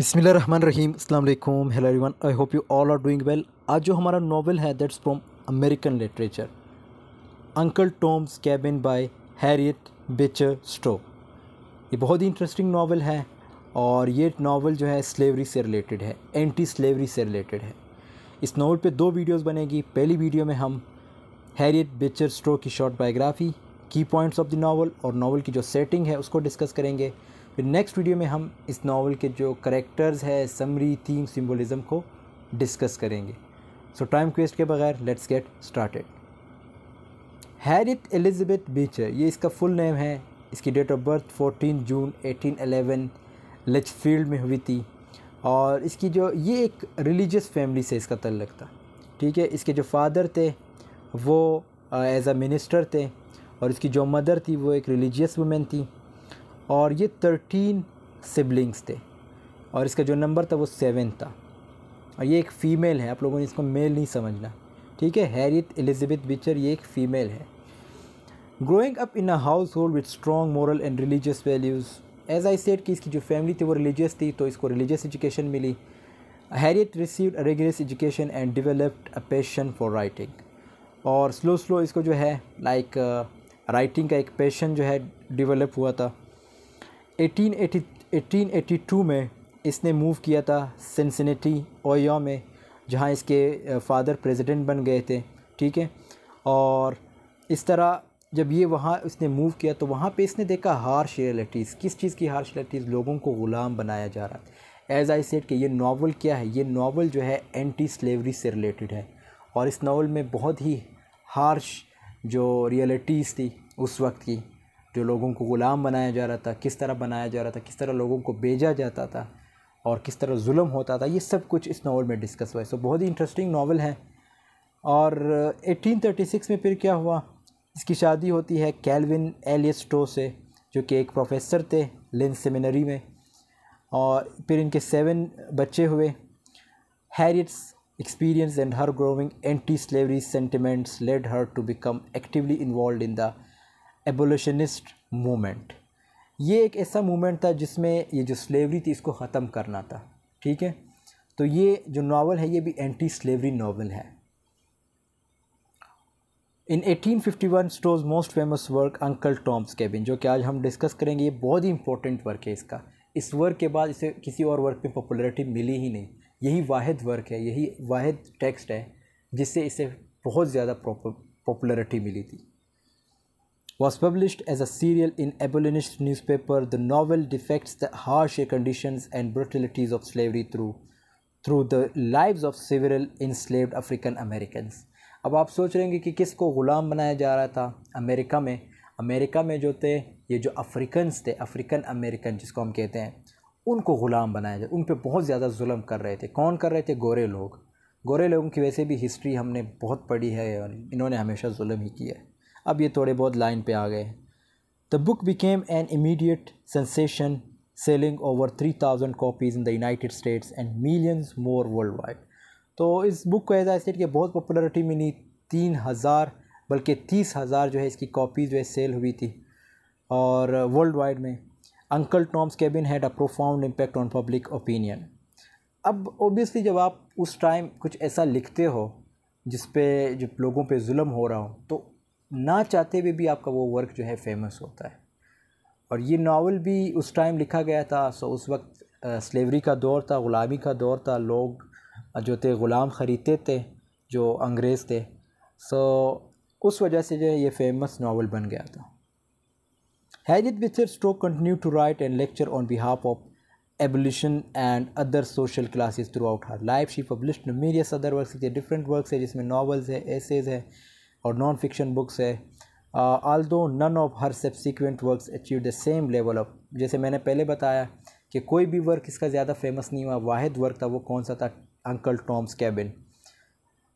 बिस्मिल्लाहिर्रहमानिर्रहीम अस्सलाम वालेकुम hello everyone I hope you all are doing well. आज जो हमारा नावल है that's from American literature Uncle Tom's Cabin by Harriet Beecher Stowe. ये बहुत ही इंटरेस्टिंग नावल है और ये नावल जो है स्लेवरी से रिलेटेड है, एंटी स्लेवरी से रिलेटेड है। इस नावल पे दो वीडियोस बनेगी। पहली वीडियो में हम हैरियट बेचर स्टो की शॉर्ट बायोग्राफी, की पॉइंट्स ऑफ द नावल और नावल की जो सेटिंग है उसको डिस्कस करेंगे। फिर नेक्स्ट वीडियो में हम इस नावल के जो करेक्टर्स है, समरी, थीम, सिंबलिज्म को डिस्कस करेंगे। सो टाइम वेस्ट के बगैर let's get started. Harriet Elizabeth Beecher, ये इसका फुल नेम है। इसकी date of birth 14 June 1811 Litchfield में हुई थी और इसकी जो ये एक रिलीजियस फैमिली से इसका तल्लुक़ था। ठीक है, इसके जो फादर थे वो एज अ मिनिस्टर थे और इसकी जो मदर थी वो एक रिलीजियस वुमेन थी और ये 13 सिबलिंग्स थे और इसका जो नंबर था वो 7 था और ये एक फ़ीमेल है। आप लोगों ने इसको मेल नहीं समझना, ठीक है। हैरियट एलिज़ाबेथ बेचर ये एक फ़ीमेल है। Growing up in a household with strong moral and religious values, as I said कि इसकी जो फैमिली थी वो रिलीजियस थी तो इसको रिलीजियस एजुकेशन मिली। Harriet received a rigorous education and developed a passion for writing और स्लो इसको जो है राइटिंग का एक पैशन जो है डेवलप हुआ था। 1882 में इसने मूव किया था सिंसिनेटी ओहियो में, जहाँ इसके फादर प्रेसिडेंट बन गए थे। ठीक है, और इस तरह जब ये वहाँ इसने मूव किया तो वहाँ पे इसने देखा हार्श रियलिटीज़। किस चीज़ की हार्श रियलिटीज़? लोगों को ग़ुलाम बनाया जा रहा है। एज़ आई सेड कि ये नावल क्या है, ये नावल जो है एंटी स्लेवरी से रिलेटेड है और इस नावल में बहुत ही हार्श जो रियलिटीज़ थी उस वक्त की, जो लोगों को ग़ुलाम बनाया जा रहा था, किस तरह बनाया जा रहा था, किस तरह लोगों को भेजा जाता था और किस तरह जुल्म होता था, ये सब कुछ इस नावल में डिस्कस हुआ है। सो बहुत ही इंटरेस्टिंग नावल है। और 1836 में फिर क्या हुआ, इसकी शादी होती है कैल्विन एलियट स्टो से, जो कि एक प्रोफेसर थे लिंच सेमिनरी में, और फिर इनके 7 बच्चे हुए। हैरियट्स experience and her growing anti-slavery sentiments led her to become actively involved in the abolitionist movement। ये एक ऐसा मूवमेंट था जिसमें ये जो स्लेवरी थी इसको ख़त्म करना था। ठीक है, तो ये जो नावल है ये भी एंटी स्लेवरी नावल है। In 1851 Stowe's most famous work Uncle Tom's Cabin, जो कि आज हम डिस्कस करेंगे, ये बहुत ही इंपॉर्टेंट वर्क है इसका। इस वर्क के बाद इसे किसी और वर्क में पॉपुलैरिटी मिली ही नहीं। यही वाहिद वर्क है, यही वाहिद टेक्स्ट है जिससे इसे बहुत ज़्यादा पॉपुलैरिटी मिली थी। Was published as a serial in abolitionist newspaper, the novel depicts the harsh conditions and brutalities of slavery through the lives of several enslaved African Americans। अब आप सोच रहे हैं कि किसको ग़ुलाम बनाया जा रहा था अमेरिका में। अमेरिका में जो थे ये जो अफ्रीकन्स थे, अफ्रीकन अमेरिकन जिसको हम कहते हैं, उनको ग़ुलाम बनाया जाए, उन पे बहुत ज़्यादा जुल्म कर रहे थे। कौन कर रहे थे? गोरे लोग। गोरे लोगों की वैसे भी हिस्ट्री हमने बहुत पढ़ी है और इन्होंने हमेशा जुल्म ही किया है। अब ये थोड़े बहुत लाइन पे आ गए। The book became an immediate sensation, selling over 3000 copies in the United states and millions more world wide. तो इस बुक को एज आई सेड कि बहुत पॉपुलैरिटी मिली। 3000 बल्कि 30,000 जो है इसकी कॉपीज़ जो है सेल हुई थी और वर्ल्ड वाइड में। Uncle Tom's cabin had a profound impact on public opinion. अब ऑब्वियसली जब आप उस टाइम कुछ ऐसा लिखते हो जिस पे जो लोगों पे जुल्म हो रहा हो तो ना चाहते हुए भी आपका वो वर्क जो है फेमस होता है। और ये नावल भी उस टाइम लिखा गया था। सो उस वक्त स्लेवरी का दौर था, ग़ुलामी का दौर था। लोग जो थे ग़ुलाम ख़रीदते थे जो अंग्रेज़ थे। सो उस वजह से जो है ये फेमस नावल बन गया था। Harriet Beecher Stowe continued to write and lecture on behalf of abolition and other social classes throughout her life. She published numerous other works, different works है जिसमें novels है, essays है और नॉन फिक्शन बुक्स है। although none of her subsequent works achieved the same level of, जैसे मैंने पहले बताया कि कोई भी वर्क इसका ज़्यादा फेमस नहीं हुआ। वाहिद वर्क था वो कौन सा था? Uncle Tom's cabin.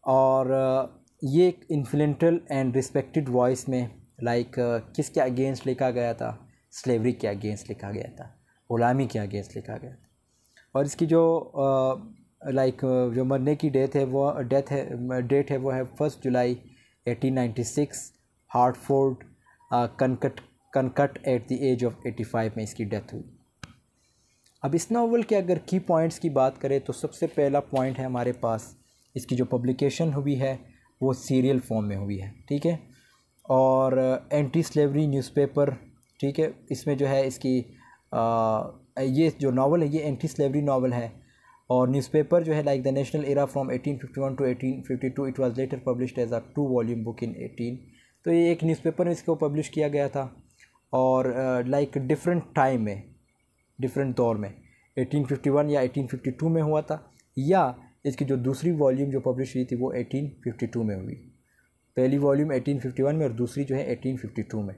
और ये एक इन्फ्लुएंशियल एंड रिस्पेक्टेड वॉइस में किसके अगेंस्ट लिखा गया था? स्लेवरी के अगेंस्ट लिखा गया था, ग़ुलामी के अगेंस्ट लिखा गया था। और इसकी जो जो मरने की डेट है वो है 1 जुलाई 1896, Hartford Connecticut at the age of 85 में इसकी डेथ हुई। अब इस नावल के अगर की पॉइंट्स की बात करें तो सबसे पहला पॉइंट है हमारे पास, इसकी जो पब्लिकेशन हुई है वो सीरियल फॉर्म में हुई है, ठीक है। और एंटी स्लेवरी न्यूज़पेपर, ठीक है। इसमें जो है इसकी ये जो नावल है ये एंटी स्लेवरी नावल है। और न्यूज़पेपर जो है like the National Era from 1851 to 1852, it was later published as a 2 volume book in 18। तो ये एक न्यूज़पेपर में इसको पब्लिश किया गया था। और लाइक डिफरेंट टाइम में, डिफरेंट दौर में 1851 या 1852 में हुआ था, या इसकी जो दूसरी वॉल्यूम जो पब्लिश हुई थी वो 1852 में हुई। पहली वॉल्यूम 1851 में और दूसरी जो है 1852 में।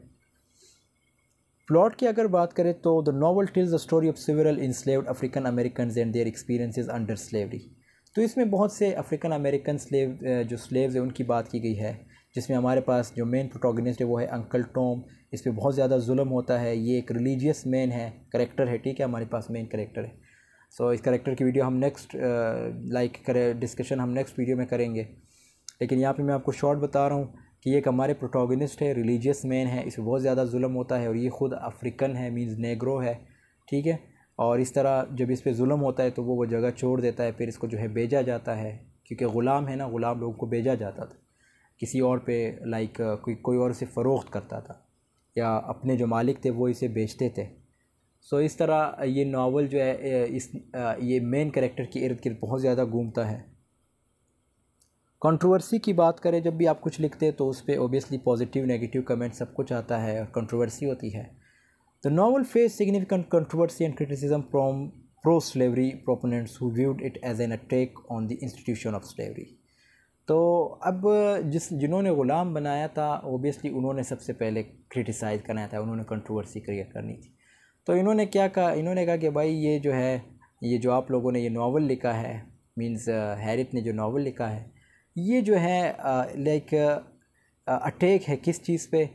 प्लॉट की अगर बात करें तो the novel tells the story of several enslaved African American and their experiences under slavery. तो इसमें बहुत से अफ्रीकन अमेरिकन स्लेव जो स्लेव्स हैं उनकी बात की गई है, जिसमें हमारे पास जो मेन प्रोटोगनिस्ट है वो है अंकल टॉम। इस पर बहुत ज़्यादा जुल्म होता है। ये एक रिलीजियस मैन है, करेक्टर है, ठीक है, हमारे पास मेन करेक्टर है। सो इस करेक्टर की वीडियो हम नेक्स्ट डिस्कशन हम नेक्स्ट वीडियो में करेंगे। लेकिन यहाँ पे मैं आपको शॉर्ट बता रहा हूँ कि ये एक हमारे प्रोटोगनिस्ट है, रिलीजियस मैन है, इस पर बहुत ज़्यादा जुल्म होता है और ये ख़ुद अफ्रीकन है, मींस नेग्रो है, ठीक है। और इस तरह जब इस पर जुल्म होता है तो वो जगह छोड़ देता है, फिर इसको जो है भेजा जाता है, क्योंकि ग़ुलाम है ना, ग़ुलाम लोगों को भेजा जाता था किसी और पे, लाइक कोई और इसे फ़रोख्त करता था या अपने जो मालिक थे वो इसे बेचते थे। सो इस तरह ये नावल जो है ये मेन कैरेक्टर के इर्द गिर्द बहुत ज़्यादा घूमता है। कंट्रोवर्सी की बात करें, जब भी आप कुछ लिखते हैं तो उस पर ओबियसली पॉजिटिव नेगेटिव कमेंट सब कुछ आता है और कंट्रोवर्सी होती है। The novel face significant controversy and criticism from pro slavery proponents who viewed it as an attack on the institution of slavery. तो अब जिन्होंने ग़ुलाम बनाया था ओबियसली उन्होंने सबसे पहले क्रिटिसाइज़ करना था, उन्होंने कंट्रोवर्सी क्रिएट करनी थी। तो इन्होंने क्या कहा, इन्होंने कहा कि भाई ये जो है, ये जो आप लोगों ने ये नावल लिखा है, मींस हैरिट ने जो नावल लिखा है, ये जो है लाइक अटैक है किस चीज़ पे,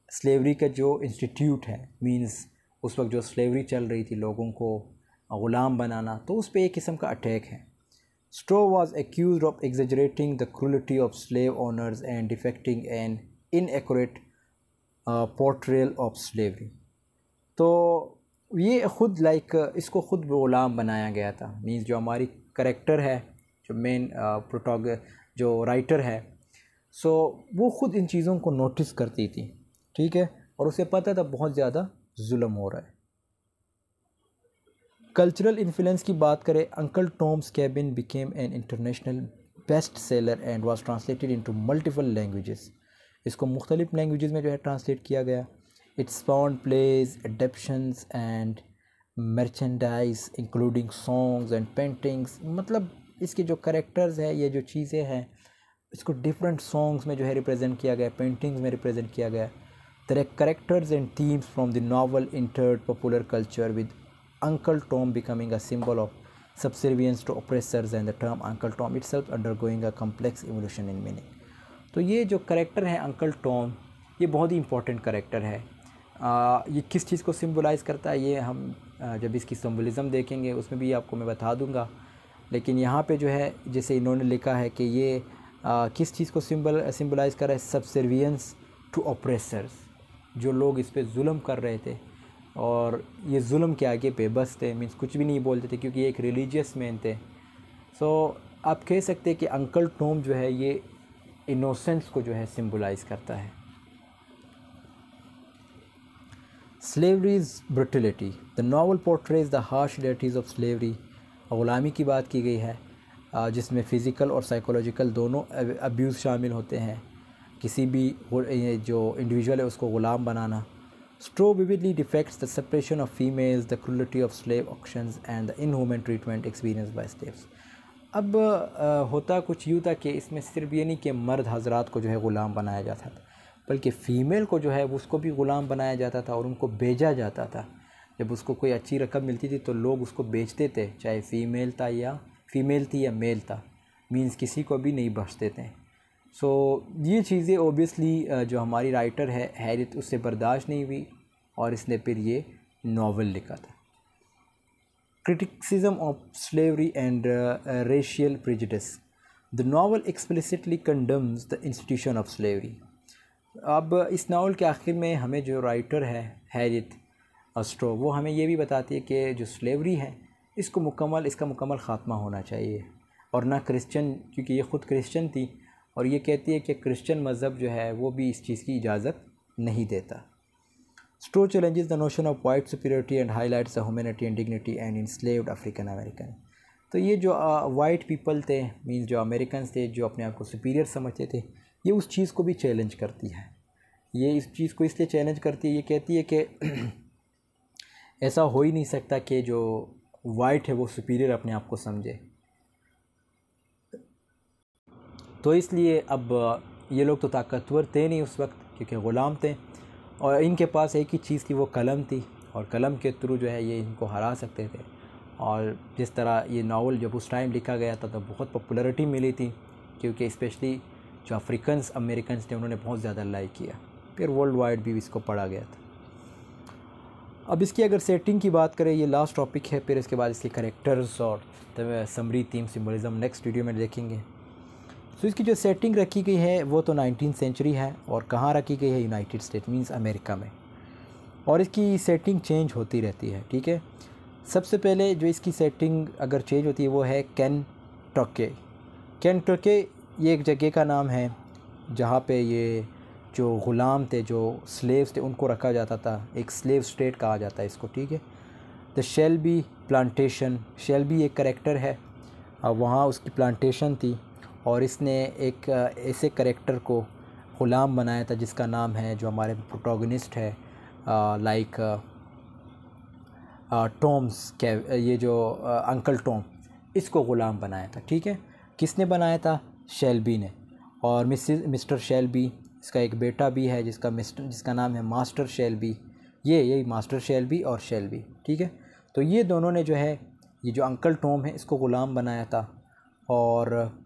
स्लेवरी का जो इंस्टीट्यूट है, मींस उस वक्त जो स्लेवरी चल रही थी, लोगों को ग़ुलाम बनाना, तो उस पर एक किस्म का अटैक है। Stowe was accused of exaggerating the cruelty of slave owners and defecting an inaccurate portrayal of slavery। तो ये ख़ुद इसको ख़ुद ग़ुलाम बनाया गया था, मींस जो हमारी करेक्टर है, जो मेन जो राइटर है, सो वो ख़ुद इन चीज़ों को नोटिस करती थी, ठीक है, और उसे पता था बहुत ज़्यादा जुल्म हो रहा है। कल्चरल इन्फ्लुएंस की बात करें, Uncle Tom's Cabin became an international best seller and was translated into multiple languages. इसको मुख्तलिफ लैंग्वेजेस में जो है ट्रांसलेट किया गया। It's found plays, adaptations and merchandise including songs and paintings. मतलब इसके जो करेक्टर्स है, ये जो चीज़ें हैं, इसको डिफरेंट सॉन्ग्स में जो है रिप्रेजेंट किया गया, पेंटिंग्स में रिप्रेजेंट किया गया। The characters and themes from the novel entered popular culture with Uncle Tom becoming a symbol of subservience to oppressors and the term Uncle Tom itself undergoing a complex evolution in meaning। तो ये जो character है uncle Tom, ये बहुत ही important character है। ये किस चीज़ को सिम्बलाइज़ करता है, ये हम जब इसकी सिम्बलिज़म देखेंगे उसमें भी आपको मैं बता दूंगा। लेकिन यहाँ पे जो है जैसे इन्होंने लिखा है कि ये किस चीज़ को सिम्बलाइज़ कर रहा है, सबसर्वियंस टू ऑप्रेसर्स, जो लोग इस पर जुल्म कर रहे थे और ये जुल्म के आगे बेबस थे, मीन्स कुछ भी नहीं बोलते थे क्योंकि ये एक रिलीजियस मैन थे। सो आप कह सकते हैं कि अंकल टॉम जो है ये इनोसेंस को जो है सिम्बलाइज़ करता है। Slavery's brutality, the novel portrays the harsh realities of slavery. ग़ुलामी की बात की गई है, जिसमें फ़िज़िकल और साइकोलॉजिकल दोनों अब्यूज़ शामिल होते हैं। किसी भी जो इंडिविजुअल है उसको ग़ुलाम बनाना। Stowe vividly depicts the separation of females, the cruelty of slave auctions and the inhuman treatment experienced by slaves। अब होता कुछ यूँ था कि इसमें सिर्फ ये नहीं कि मर्द हजरात को जो है ग़ुलाम बनाया जाता था, बल्कि फ़ीमेल को जो है उसको भी ग़ुलाम बनाया जाता था और उनको बेचा जाता था। जब उसको कोई अच्छी रकम मिलती थी तो लोग उसको बेचते थे, चाहे फीमेल थी या मेल था, मींस किसी को भी नहीं बख्शते थे। सो ये चीज़ें ओबियसली जो हमारी राइटर है हैरिट, उससे बर्दाश्त नहीं हुई और इसने फिर ये नावल लिखा था। Criticism of slavery and racial prejudice, the novel explicitly condemns the institution of slavery. अब इस नावल के आखिर में हमें जो राइटर है हैरिट, स्ट्रो, वो हमें ये भी बताती है कि जो स्लेवरी है इसका मुकम्मल ख़ात्मा होना चाहिए, और ना क्रिश्चियन, क्योंकि ये ख़ुद क्रिश्चियन थी और ये कहती है कि क्रिश्चियन मज़हब जो है वो भी इस चीज़ की इजाज़त नहीं देता। Stowe challenges the notion of white superiority and highlights the humanity and dignity and enslaved African American. तो ये जो वाइट पीपल थे, मींस जो अमेरिकन थे, जो अपने आप को सुपीरियर समझते थे, ये उस चीज़ को भी चैलेंज करती है। ये इस चीज़ को इसलिए चैलेंज करती है, ये कहती है कि ऐसा हो ही नहीं सकता कि जो वाइट है वो सुपीरियर अपने आप को समझे। तो इसलिए अब ये लोग तो ताकतवर थे नहीं उस वक्त, क्योंकि ग़ुलाम थे, और इनके पास एक ही चीज़ थी, वो कलम थी, और कलम के थ्रू जो है ये इनको हरा सकते थे। और जिस तरह ये नावल जब उस टाइम लिखा गया था तो बहुत पॉपुलैरिटी मिली थी, क्योंकि स्पेशली जो अफ्रीकन्स अमेरिकन्स थे उन्होंने बहुत ज़्यादा लाइक किया, फिर वर्ल्ड वाइड भी इसको पढ़ा गया था। अब इसकी अगर सेटिंग की बात करें, ये लास्ट टॉपिक है, फिर इसके बाद इसके करेक्टर्स और समरी, थीम, सिम्बोलिज़म नेक्स्ट वीडियो में देखेंगे। तो इसकी जो सेटिंग रखी गई है वो तो 19th सेंचुरी है, और कहाँ रखी गई है, यूनाइटेड स्टेट मींस अमेरिका में, और इसकी सेटिंग चेंज होती रहती है। ठीक है, सबसे पहले जो इसकी सेटिंग अगर चेंज होती है वो है केनटकी। केनटकी ये एक जगह का नाम है जहाँ पे ये जो ग़ुलाम थे, जो स्लेव्स थे, उनको रखा जाता था, एक स्लेव स्टेट कहा जाता है इसको। ठीक है, द शेल्बी प्लांटेशन, शेल्बी एक करेक्टर है, वहाँ उसकी प्लांटेशन थी, और इसने एक ऐसे करेक्टर को ग़ुलाम बनाया था जिसका नाम है, जो हमारे प्रोटोगनिस्ट है, लाइक टॉम्स के, ये जो अंकल टॉम, इसको ग़ुलाम बनाया था। ठीक है, किसने बनाया था, शेल्बी ने। और मिस्टर शेल्बी, इसका एक बेटा भी है जिसका नाम है मास्टर शेल्बी, यही मास्टर शेल्बी और शेल्बी। ठीक है, तो ये दोनों ने जो है, ये जो अंकल टॉम है इसको ग़ुलाम बनाया था, और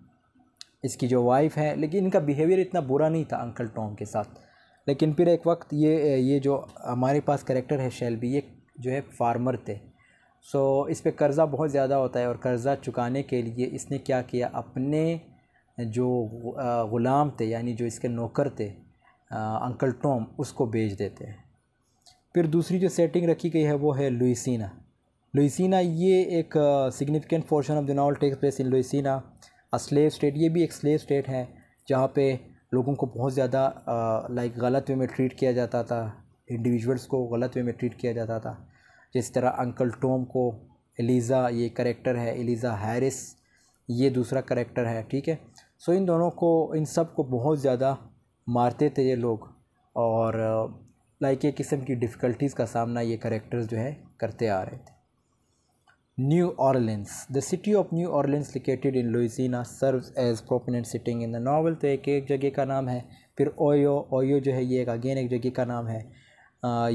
इसकी जो वाइफ है, लेकिन इनका बिहेवियर इतना बुरा नहीं था अंकल टॉम के साथ। लेकिन फिर एक वक्त ये जो हमारे पास कैरेक्टर है शेल्बी, ये जो है फार्मर थे, सो इस पे कर्ज़ा बहुत ज़्यादा होता है, और कर्ज़ा चुकाने के लिए इसने क्या किया, अपने जो ग़ुलाम थे, यानी जो इसके नौकर थे अंकल टॉम, उसको बेच देते हैं। फिर दूसरी जो सेटिंग रखी गई है वो है लुइसियाना। लुइसियाना ये एक significant portion of the novel takes place in Louisiana, a slave state. ये भी एक स्लेव स्टेट है जहाँ पे लोगों को बहुत ज़्यादा लाइक गलत वे में ट्रीट किया जाता था, इंडिविजुअल्स को गलत वे में ट्रीट किया जाता था। जिस तरह अंकल टॉम को एलिज़ा, ये करेक्टर है एलिज़ा हैरिस, ये दूसरा करेक्टर है। ठीक है, सो इन दोनों को, इन सब को बहुत ज़्यादा मारते थे ये लोग, और लाइक एक किस्म की डिफ़िकल्टीज़ का सामना ये करेक्टर्स जो है करते आ रहे थे। New Orleans, the city of New Orleans located in Louisiana serves as prominent setting in the novel. तो एक जगह का नाम है। फिर ओयो जो है ये एक जगह का नाम है।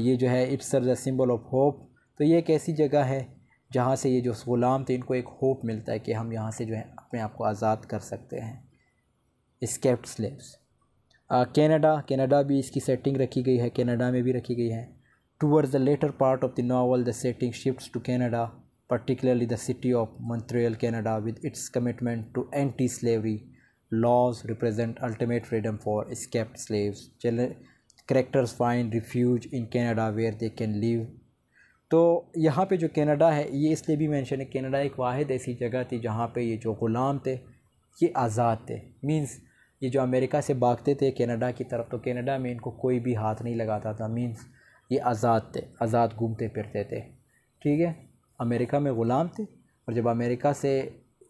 ये जो है it serves as symbol of hope. तो ये एक ऐसी जगह है जहाँ से ये जो ग़ुलाम थे इनको एक होप मिलता है कि हम यहाँ से जो है अपने आप को आज़ाद कर सकते हैं, एस्केप्ड स्लेव्स। कनाडा भी इसकी सेटिंग रखी गई है, कनाडा में भी रखी गई है। Towards the latter part of the novel the setting shifts to Canada, particularly the city of Montreal, Canada, with its commitment to anti-slavery laws represent ultimate freedom for escaped slaves. Characters find refuge in Canada where they can live. तो यहाँ पे जो Canada है ये इसलिए भी mention है, Canada एक वाहिद ऐसी जगह थी जहाँ पे ये जो ग़ुलाम थे ये आज़ाद थे। मींस ये जो अमेरिका से भागते थे कनाडा की तरफ, तो कनाडा में इनको कोई भी हाथ नहीं लगाता था। मींस ये आज़ाद थे, आज़ाद घूमते फिरते थे। ठीक है, अमेरिका में ग़ुलाम थे, और जब अमेरिका से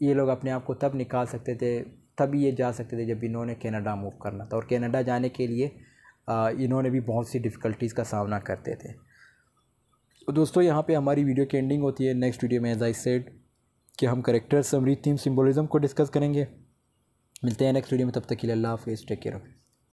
ये लोग अपने आप को तब निकाल सकते थे, तभी ये जा सकते थे जब इन्होंने कनाडा मूव करना था। और कनाडा जाने के लिए इन्होंने भी बहुत सी डिफ़िकल्टीज़ का सामना करते थे। तो दोस्तों यहाँ पे हमारी वीडियो की एंडिंग होती है। नेक्स्ट वीडियो में एज आई सेड कि हम कैरेक्टर, समरी, थीम, सिम्बोलिज़म को डिस्कस करेंगे। मिलते हैं नेक्स्ट वीडियो में, तब तक के लिए अल्लाह हाफ़िज़, टेक केयर।